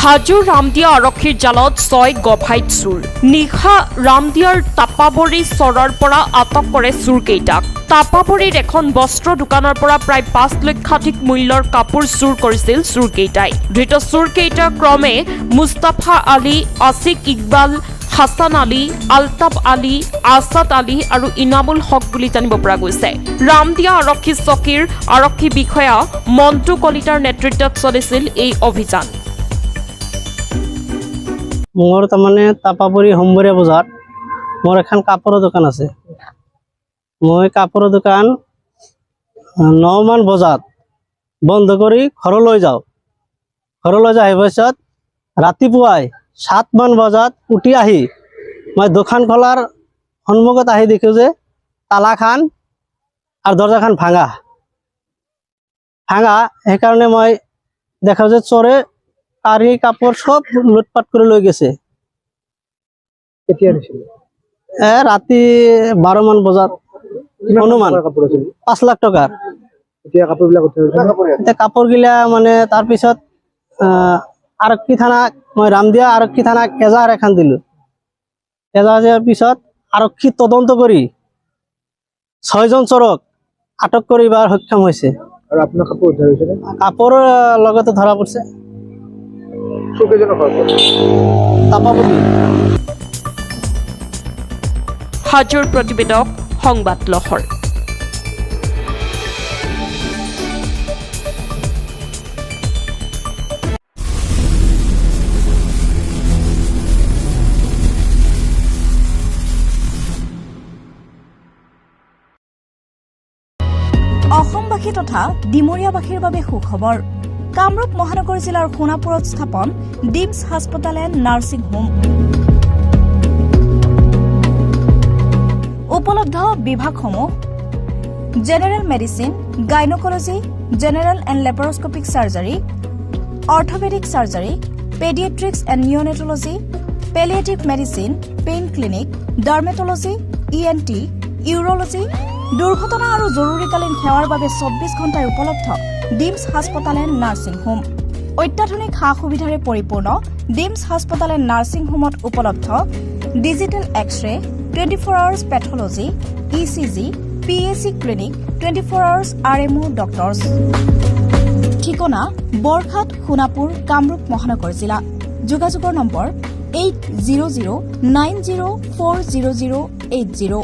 হাজো ৰামদিয়া আৰক্ষীৰ জালত 6 গভাইত চুৰ। নিশা ৰামদিয়াৰ তাপাবৰী চৰৰ পৰা আটক কৰে চুৰকেইটাক। তাপাবৰীৰ এখন বস্ত্ৰ দোকানৰ পৰা প্ৰায় 5 লক্ষাধিক মূল্যৰ কাপোৰ চুৰ কৰিছিল চুৰকেইটাই। ধৃত চুৰকেইটা ক্ৰমে মুস্তাফা আলী, আছিক ইকবাল, হাছান আলী, আলতাফ আলী, আছাদ আলী আৰু ইনামুল হক বুলি জানিব পৰা গৈছে। ৰামদিয়া আৰক্ষী চকীৰ আৰক্ষী বিষয়া মন্টু কলিতাৰ নেতৃত্বত চলিছিল এই অভিযান। মোৰ তাৰমানে তাপাবৰী হোমবৰীয়া বজাৰত মোৰ এখন কাপোৰৰ দোকান আছে। মই কাপোৰৰ দোকান 9 মান বজাত বন্ধ কৰি ঘৰলৈ যাওঁ। ঘৰলৈ যাই পাছত ৰাতিপুৱাই 7 মান বজাত উঠি আহি মই দোকান খোলাৰ সন্মুখত আহি দেখোঁ যে তালাখান আৰু দৰ্জাখান ভাঙা। সেইকাৰণে মই দেখা যে চোৰে কাঢ়ি কাপোৰ সব লুটপাট কৰি লৈ গৈছে। ৰাতি 12 মান বজাত অনুমান 5 লাখ টকাৰ। এতিয়া কাপোৰগিলা মানে তাৰপিছত আৰক্ষী থানাক মই ৰামদিয়া আৰক্ষী থানাক এজাহাৰ এখন দিলোঁ। এজাহাৰ দিয়াৰ পিছত আৰক্ষী তদন্ত কৰি 6 জন চোৰক আটক কৰিবৰ সক্ষম হৈছে। আৰু আপোনাৰ কাপোৰ উদ্ধাৰ হৈছে নে? কাপোৰ লগতে ধৰা পৰিছে। তাপাবৰী। হাজোৰ প্ৰতিবেদক সংবাদ লহৰ। অসমবাসী তথা ডিমৰীয়াবাসীৰ বাবে সুখবৰ। কামৰূপ মহানগৰ জিলাৰ সোণাপুৰত স্থাপন ডিমছ হাস্পতাল এণ্ড নাৰ্ছিং হোম। উপলব্ধ বিভাগসমূহ general medicine, gynaecology, general and laparoscopic surgery, orthopaedic surgery, paediatrics and neonatology, palliative medicine, pain clinic, dermatology, ENT, urology, দুৰ্ঘটনা আৰু জৰুৰীকালীন সেৱাৰ বাবে 24 ঘণ্টাই উপলব্ধ ডিমছ হাস্পতাল এণ্ড নাৰ্ছিং হোম। অত্যাধুনিক সা সুবিধাৰে পৰিপূৰ্ণ ডিমছ হাস্পতাল এণ্ড নাৰ্ছিং হোমত উপলব্ধ digital X-ray, 24 hours pathology, ECG, PAC clinic, 24 hours RMO doctors. ঠিকনা বৰঘাট, সোণাপুৰ, কামৰূপ মহানগৰ জিলা। যোগাযোগৰ নম্বৰ 8009040080।